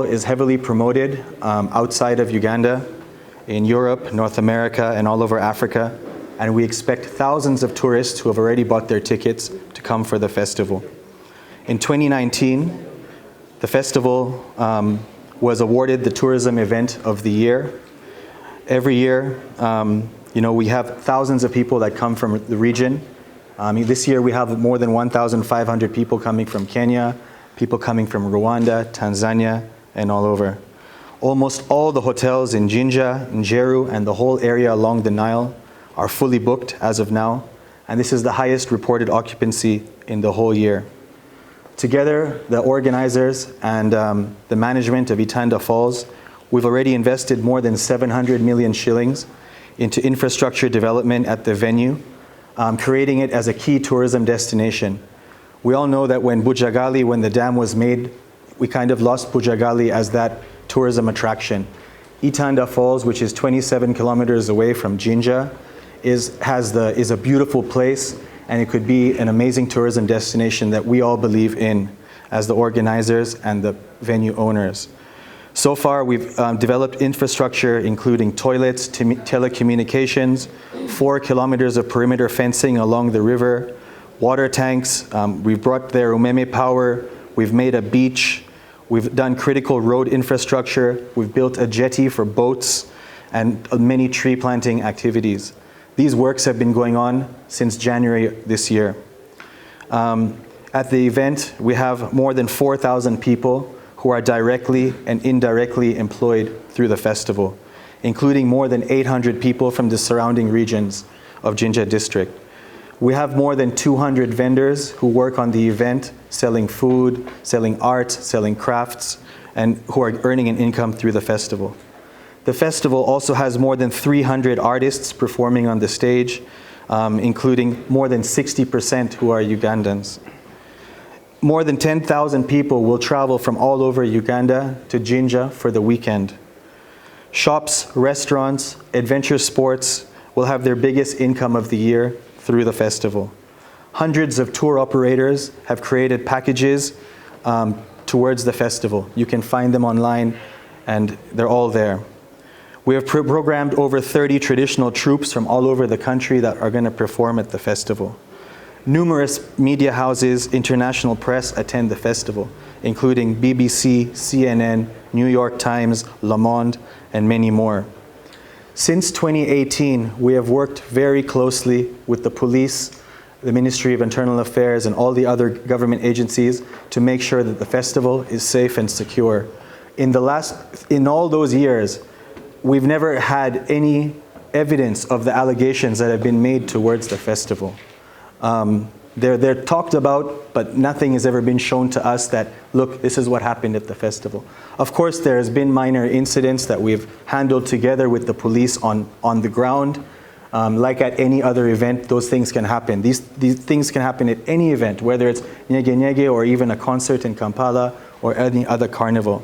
is heavily promoted outside of Uganda, in Europe, North America, and all over Africa, and we expect thousands of tourists who have already bought their tickets to come for the festival. In 2019, the festival was awarded the Tourism Event of the Year. Every year, we have thousands of people that come from the region. This year we have more than 1,500 people coming from Kenya, people coming from Rwanda, Tanzania, and all over. Almost all the hotels in Jinja, Njeru, and the whole area along the Nile are fully booked as of now, and this is the highest reported occupancy in the whole year. Together, the organizers and the management of Itanda Falls, we've already invested more than 700 million shillings into infrastructure development at the venue, creating it as a key tourism destination. We all know that when the dam was made, we kind of lost Bujagali as that tourism attraction. Itanda Falls, which is 27 kilometers away from Jinja, is a beautiful place, and it could be an amazing tourism destination that we all believe in as the organizers and the venue owners. So far, we've developed infrastructure including toilets, telecommunications, 4 kilometers of perimeter fencing along the river, water tanks, we've brought there umeme power, we've made a beach, we've done critical road infrastructure, we've built a jetty for boats, and many tree planting activities. These works have been going on since January this year. At the event, we have more than 4,000 people who are directly and indirectly employed through the festival, including more than 800 people from the surrounding regions of Jinja district. We have more than 200 vendors who work on the event, selling food, selling art, selling crafts, and who are earning an income through the festival. The festival also has more than 300 artists performing on the stage, including more than 60% who are Ugandans. More than 10,000 people will travel from all over Uganda to Jinja for the weekend. Shops, restaurants, adventure sports will have their biggest income of the year through the festival. Hundreds of tour operators have created packages towards the festival. You can find them online, and they're all there. We have programmed over 30 traditional troupes from all over the country that are going to perform at the festival. Numerous media houses, international press attend the festival, including BBC, CNN, New York Times, Le Monde, and many more. Since 2018, we have worked very closely with the police, the Ministry of Internal Affairs, and all the other government agencies to make sure that the festival is safe and secure. In all those years, we've never had any evidence of the allegations that have been made towards the festival. They're talked about, but nothing has ever been shown to us that, look, this is what happened at the festival. Of course, there has been minor incidents that we've handled together with the police on the ground. Like at any other event, those things can happen. These things can happen at any event, whether it's Nyege or even a concert in Kampala or any other carnival.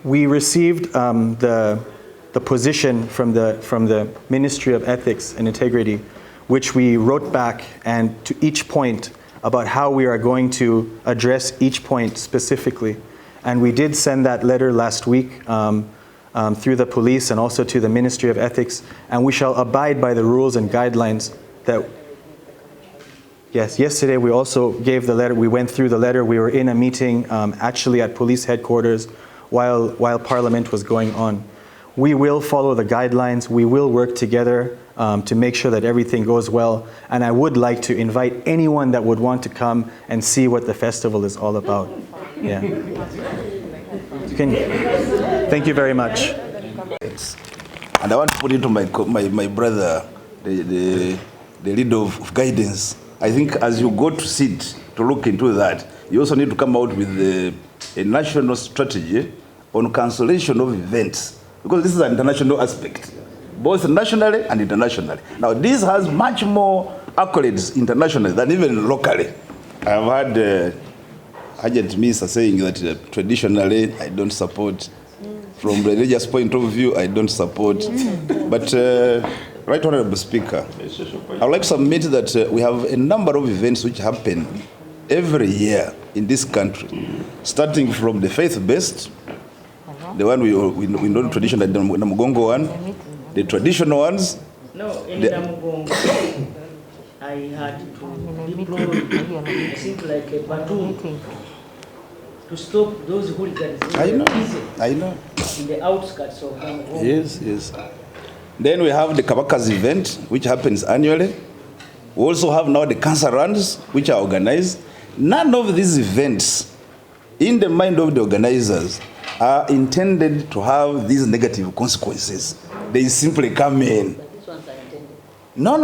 We received the position from the Ministry of Ethics and Integrity, which we wrote back and to each point about how we are going to address each point specifically. And we did send that letter last week through the police and also to the Ministry of Ethics, and we shall abide by the rules and guidelines that. Yes, yesterday we also gave the letter, we went through the letter, we were in a meeting actually at police headquarters while Parliament was going on. We will follow the guidelines, we will work together to make sure that everything goes well, and I would like to invite anyone that would want to come and see what the festival is all about. Yeah. Thank you very much. And I want to put into my brother the lead of guidance. I think as you go to sit to look into that, you also need to come out with a national strategy on cancellation of events, because this is an international aspect, both nationally and internationally. Now, this has much more accolades internationally than even locally. I've had Agent Misa saying that traditionally I don't support, from religious point of view I don't support, but Right Honorable Speaker, I would like to submit that we have a number of events which happen every year in this country, starting from the faith-based, the one we know traditional, the Namugongo one, the traditional ones. No, in Namugongo, I had to deploy, I think, like a baton to stop those hooligans. I know. In the outskirts of Namugongo. Yes. Then we have the Kabaka's event, which happens annually. We also have now the cancer runs, which are organized. None of these events, in the mind of the organizers, are intended to have these negative consequences. They simply come in. No.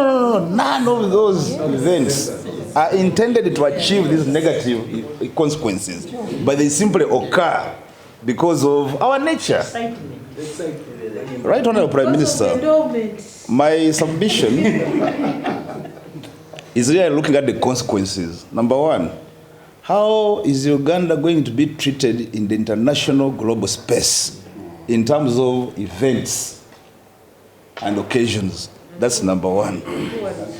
None of those events are intended to achieve these negative consequences, but they simply occur because of our nature. Right, Honorable Prime Minister, my submission is really looking at the consequences. Number one, how is Uganda going to be treated in the international global space in terms of events and occasions? That's number one.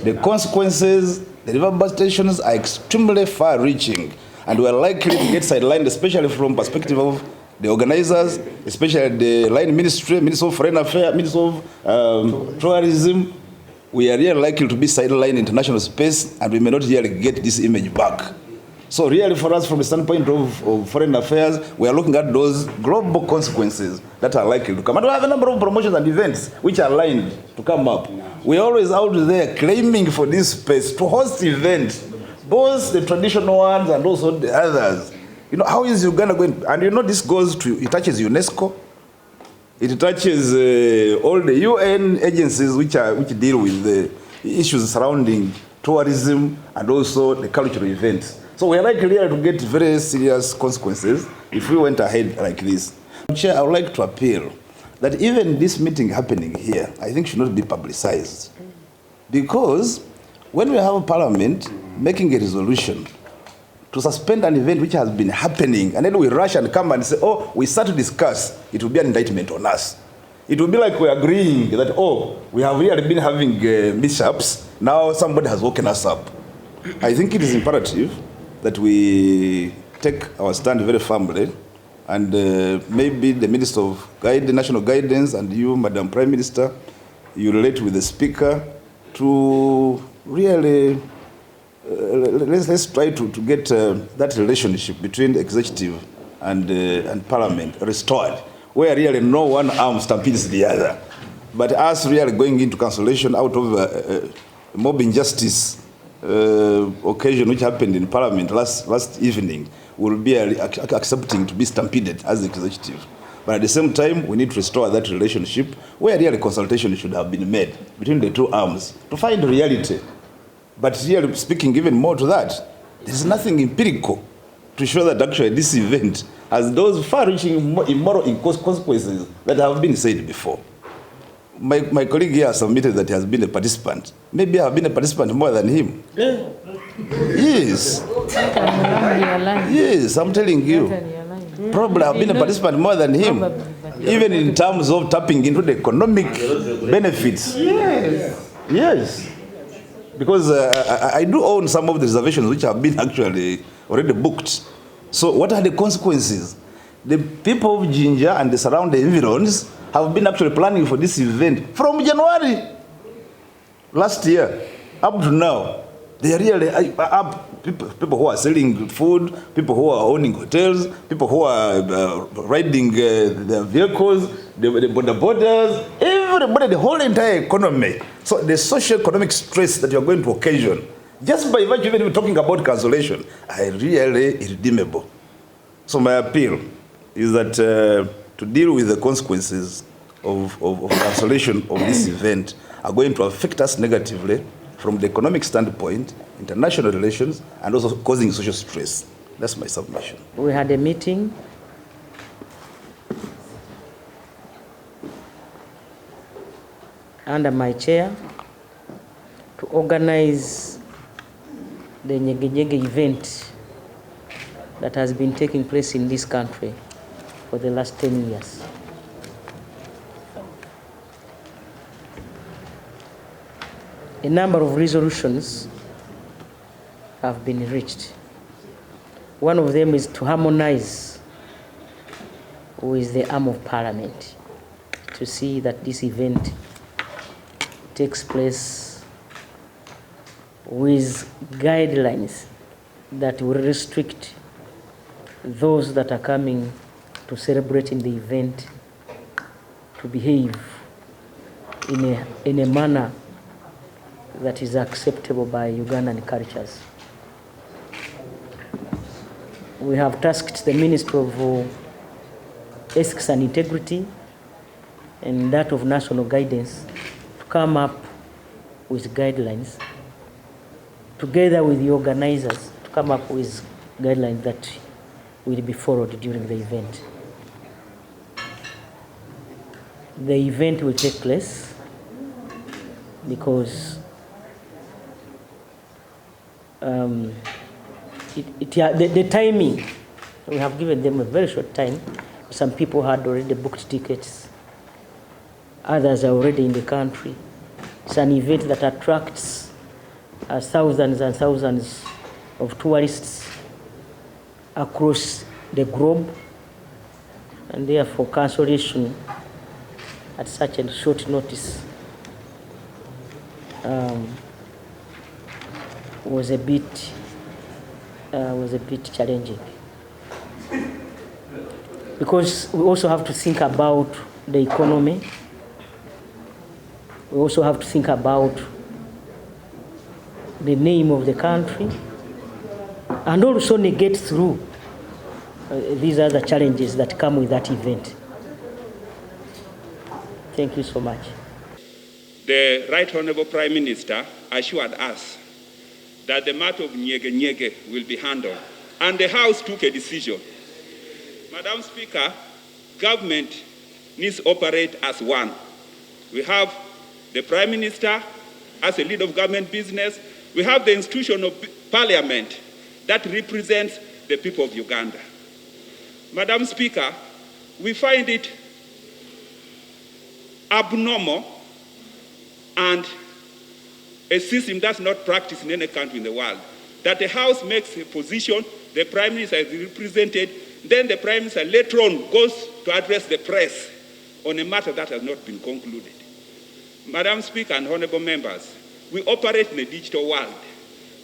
The consequences, the reverberations are extremely far-reaching, and we're likely to get sidelined, especially from perspective of the organizers, especially the line ministry, Minister of Foreign Affairs, Minister of Tourism. We are really likely to be sidelined in international space, and we may not really get this image back. So really for us, from the standpoint of foreign affairs, we are looking at those global consequences that are likely to come. And we have a number of promotions and events which are lined to come up. We're always out there claiming for this space to host events, both the traditional ones and also the others. You know, how is Uganda going? And you know, this goes to, it touches UNESCO, it touches all the UN agencies which deal with the issues surrounding tourism and also the cultural events. So we are likely to get very serious consequences if we went ahead like this. Chair, I would like to appeal that even this meeting happening here, I think should not be publicized. Because when we have a parliament making a resolution to suspend an event which has been happening, and then we rush and come and say, oh, we start to discuss, it will be an indictment on us. It will be like we're agreeing that, oh, we have really been having mishaps, now somebody has woken us up. I think it is imperative that we take our stand very firmly, and maybe the Minister of National Guidance and you, Madam Prime Minister, you relate with the Speaker to really, let's try to get that relationship between the executive and Parliament restored, where really no one arm stampedes the other. But us really going into cancellation out of mob injustice occasion which happened in Parliament last evening will be accepting to be stampeded as the executive. But at the same time, we need to restore that relationship where really consultation should have been made between the two arms to find reality. But really speaking even more to that, there is nothing empirical to show that actually this event has those far-reaching immoral consequences that have been said before. My colleague here submitted that he has been a participant. Maybe I have been a participant more than him. Yes. Yes, I'm telling you. Probably I've been a participant more than him. Even in terms of tapping into the economic benefits. Yes. Because I do own some of the reservations which have been actually already booked. So what are the consequences? The people of Jinja and the surrounding environs have been actually planning for this event from January last year up to now. They are really up, people who are selling food, people who are owning hotels, people who are riding their vehicles, the borders, everybody, the whole entire economy. So the socio-economic stress that you are going to occasion, just by virtue of even talking about cancellation, are really irredeemable. So my appeal is that to deal with the consequences of cancellation of this event are going to affect us negatively from the economic standpoint, international relations, and also causing social stress. That's my submission. We had a meeting under my chair to organize the Nyege event that has been taking place in this country for the last 10 years. A number of resolutions have been reached One of them is to harmonize with the arm of parliament to see that this event takes place with guidelines that will restrict those that are coming to celebrate in the event to behave in a manner that is acceptable by Ugandan cultures. We have tasked the Ministry of Ethics and Integrity and that of National Guidance to come up with guidelines together with the organizers to come up with guidelines that will be followed during the event. The event will take place because the timing, we have given them a very short time. Some people had already booked tickets. Others are already in the country. It's an event that attracts thousands and thousands of tourists across the globe, and therefore cancellation at such a short notice was a bit challenging, because we also have to think about the economy. We also have to think about the name of the country, and also negate through these other challenges that come with that event. Thank you so much. The Right Honorable Prime Minister assured us that the matter of Nyege will be handled, and the House took a decision. Madam Speaker, government needs to operate as one. We have the Prime Minister as a lead of government business. We have the institution of Parliament that represents the people of Uganda. Madam Speaker, we find it abnormal and a system that's not practiced in any country in the world, that the House makes a position, the Prime Minister is represented, then the Prime Minister later on goes to address the press on a matter that has not been concluded. Madam Speaker and honorable members, we operate in a digital world.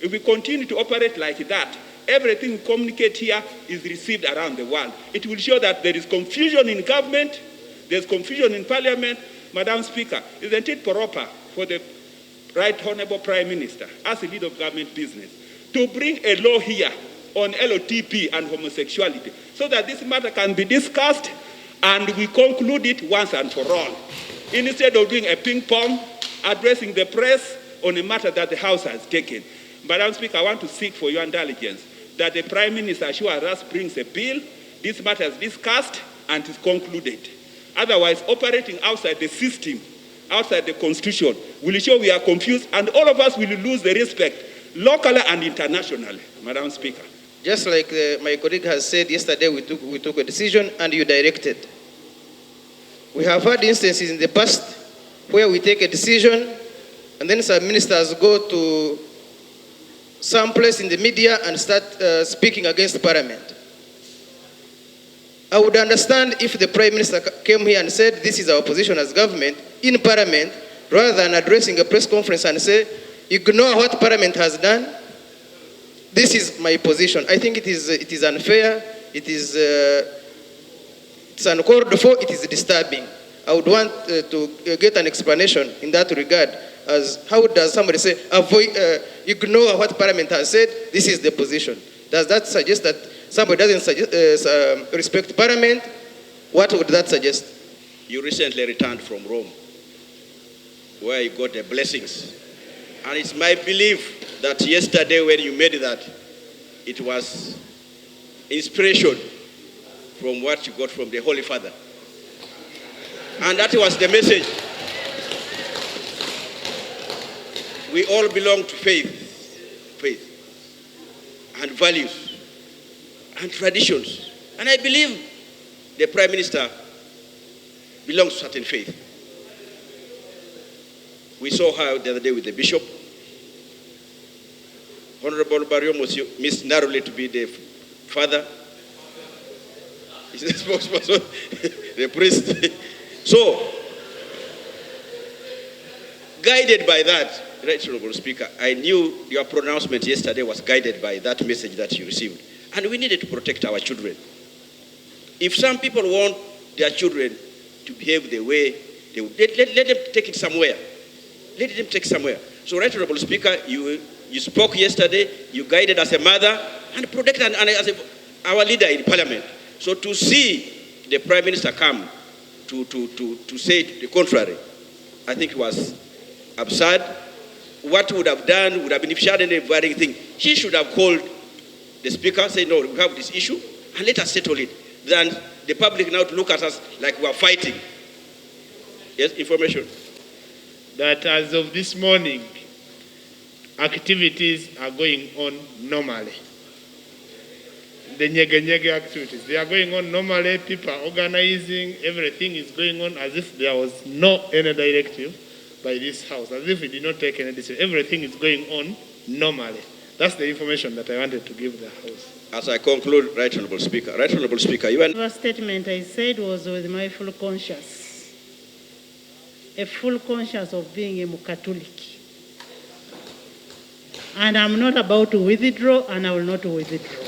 If we continue to operate like that, everything we communicate here is received around the world. It will show that there is confusion in government, there's confusion in Parliament. Madam Speaker, isn't it proper for the Right Honorable Prime Minister, as a lead of government business, to bring a law here on LOTP and homosexuality so that this matter can be discussed and we conclude it once and for all, instead of doing a ping pong, addressing the press on a matter that the House has taken. Madam Speaker, I want to seek for your indulgence that the Prime Minister assures us brings a bill, this matter is discussed and is concluded. Otherwise, operating outside the system, outside the Constitution, will show we are confused and all of us will lose the respect, locally and internationally. Madam Speaker. Just like my colleague has said yesterday, we took a decision and you directed. We have had instances in the past where we take a decision and then some ministers go to some place in the media and start speaking against Parliament. I would understand if the Prime Minister came here and said, this is our position as government in Parliament, rather than addressing a press conference and say, ignore what Parliament has done. This is my position. I think it is unfair, it's uncalled for, it is disturbing. I would want to get an explanation in that regard, as how does somebody say, ignore what Parliament has said, this is the position. Does that suggest that somebody doesn't respect Parliament? What would that suggest? You recently returned from Rome, where you got the blessings. And it's my belief that yesterday when you made that, it was inspiration from what you got from the Holy Father. And that was the message. We all belong to faith and values and traditions. And I believe the Prime Minister belongs to certain faith. We saw her the other day with the Bishop. Honorable Barriom was missed narrowly to be the father, is the spokesperson, the priest. So, guided by that, Right Honorable Speaker, I knew your pronouncement yesterday was guided by that message that you received. And we needed to protect our children. If some people want their children to behave the way they would, let them take it somewhere. Let them take somewhere. So, Right Honorable Speaker, you spoke yesterday, you guided as a mother and protected and as our leader in Parliament. So to see the Prime Minister come to say the contrary, I think it was absurd. What would have done would have been, if she had any varying thing, she should have called the Speaker, say, no, we have this issue, and let us settle it. Then the public now to look at us like we are fighting. Yes, information. That as of this morning, activities are going on normally. The Nyege activities, they are going on normally, people are organizing, everything is going on as if there was no any directive by this House, as if we did not take any decision. Everything is going on normally. That's the information that I wanted to give the House. As I conclude, Right Honorable Speaker. Right Honorable Speaker, you and... The statement I said was with my full conscience. A full conscience of being a Catholic. And I'm not about to withdraw, and I will not withdraw.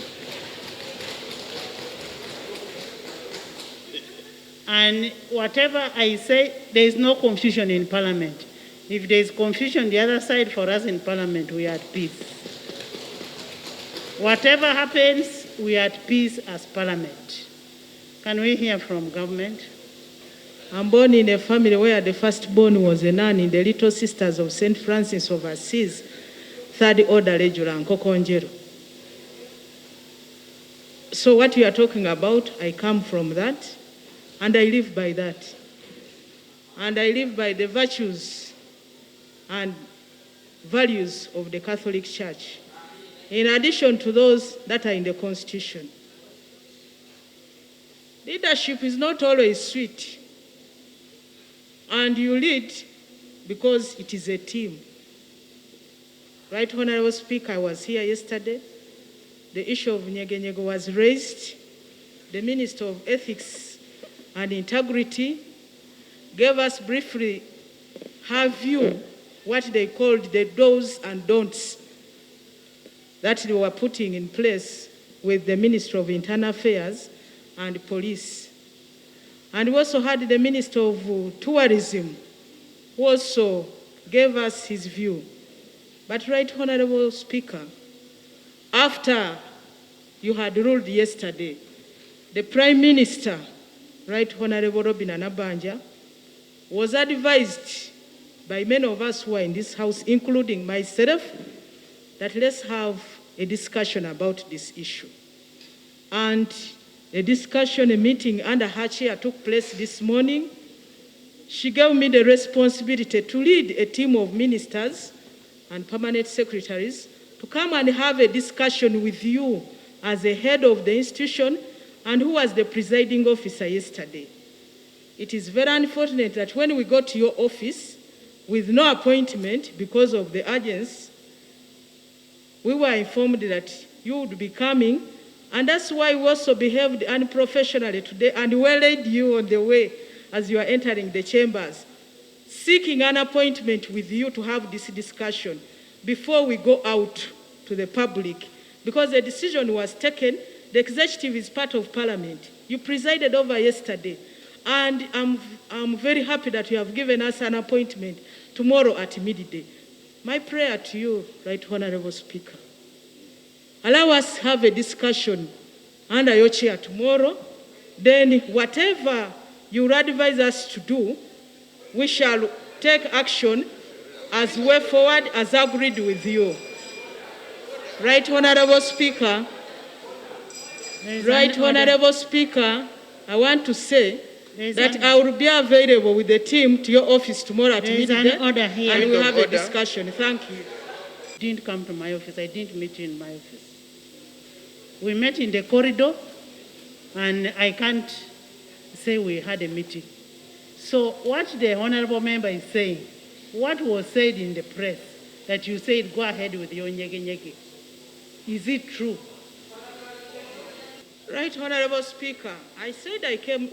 And whatever I say, there is no confusion in Parliament. If there is confusion the other side, for us in Parliament, we are at peace. Whatever happens, we are at peace as Parliament. Can we hear from government? I'm born in a family where the firstborn was a nun in the Little Sisters of St. Francis of Assisi, Third Order Regular Nkokonjero. So what you are talking about, I come from that, and I live by that. And I live by the virtues and values of the Catholic Church, in addition to those that are in the Constitution. Leadership is not always sweet, and you lead because it is a team. Right Honorable Speaker, I was here yesterday. The issue of Nyege was raised. The Minister of Ethics and Integrity gave us briefly her view, what they called the do's and don'ts that they were putting in place with the Minister of Internal Affairs and Police. And we also had the Minister of Tourism, who also gave us his view. But Right Honorable Speaker, after you had ruled yesterday, the Prime Minister, Right Honorable Robin Anabanja, was advised by many of us who are in this House, including myself, that let's have a discussion about this issue. And a discussion, a meeting under her chair took place this morning. She gave me the responsibility to lead a team of ministers and permanent secretaries to come and have a discussion with you as the head of the institution and who was the presiding officer yesterday. It is very unfortunate that when we got to your office with no appointment because of the urgency, we were informed that you would be coming, and that's why we also behaved unprofessionally today and waylaid you on the way as you are entering the chambers, seeking an appointment with you to have this discussion before we go out to the public, because the decision was taken. The executive is part of Parliament. You presided over yesterday, and I'm very happy that you have given us an appointment tomorrow at midday. My prayer to you, Right Honorable Speaker, allow us to have a discussion under your chair tomorrow. Then whatever you would advise us to do, we shall take action as way forward as agreed with you. Right Honorable Speaker, Honorable Speaker, I want to say that I will be available with the team to your office tomorrow at midday, and we'll have a discussion. Thank you. Didn't come to my office. I didn't meet you in my office. We met in the corridor, and I can't say we had a meeting. So what the honorable member is saying, what was said in the press, that you said go ahead with your Nyege, is it true? Right, Honorable Speaker, I said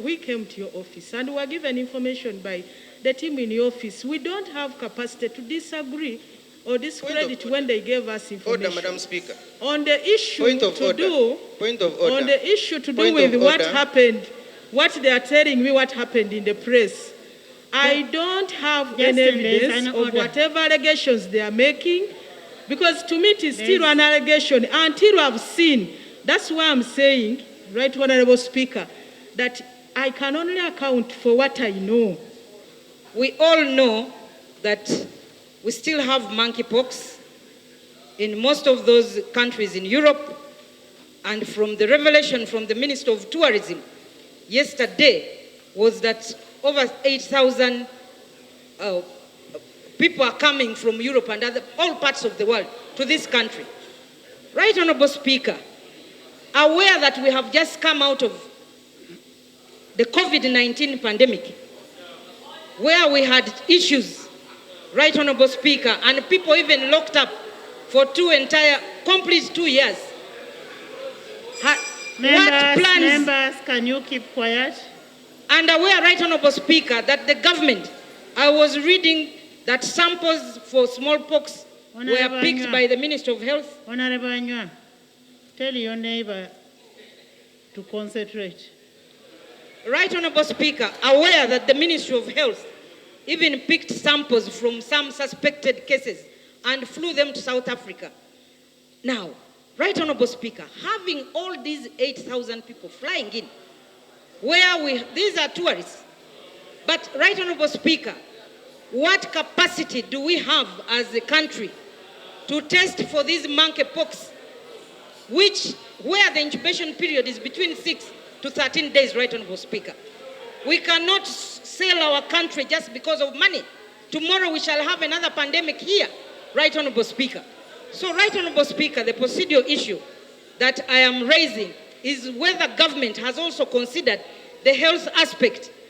we came to your office and were given information by the team in your office. We don't have capacity to disagree or discredit when they gave us information. Order, Madam Speaker. On the issue Point of to order. do, Point of order. on the issue to do Point with of what order. happened, what they are telling me what happened in the press, I don't have any Yes, and there is evidence an of order. whatever allegations they are making, because to me it is still an allegation until I've seen. That's why I'm saying, Right Honorable Speaker, that I can only account for what I know. We all know that we still have monkeypox in most of those countries in Europe, and from the revelation from the Minister of Tourism yesterday was that over 8,000 people are coming from Europe and all parts of the world to this country. Right Honorable Speaker, aware that we have just come out of the COVID-19 pandemic, where we had issues, Right Honorable Speaker, and people even locked up for complete 2 years. Members, can you keep quiet? And aware, Right Honorable Speaker, that the government, I was reading that samples for smallpox were picked by the Minister of Health. Honorable Anywa, tell your neighbor to concentrate. Right Honorable Speaker, aware that the Ministry of Health even picked samples from some suspected cases and flew them to South Africa. Now, Right Honorable Speaker, having all these 8,000 people flying in, these are tourists, but Right Honorable Speaker, what capacity do we have as a country to test for these monkeypox, where the incubation period is between 6 to 13 days, Right Honorable Speaker? We cannot sell our country just because of money. Tomorrow we shall have another pandemic here, Right Honorable Speaker. So, Right Honorable Speaker, the procedural issue that I am raising is whether government has also considered the health aspect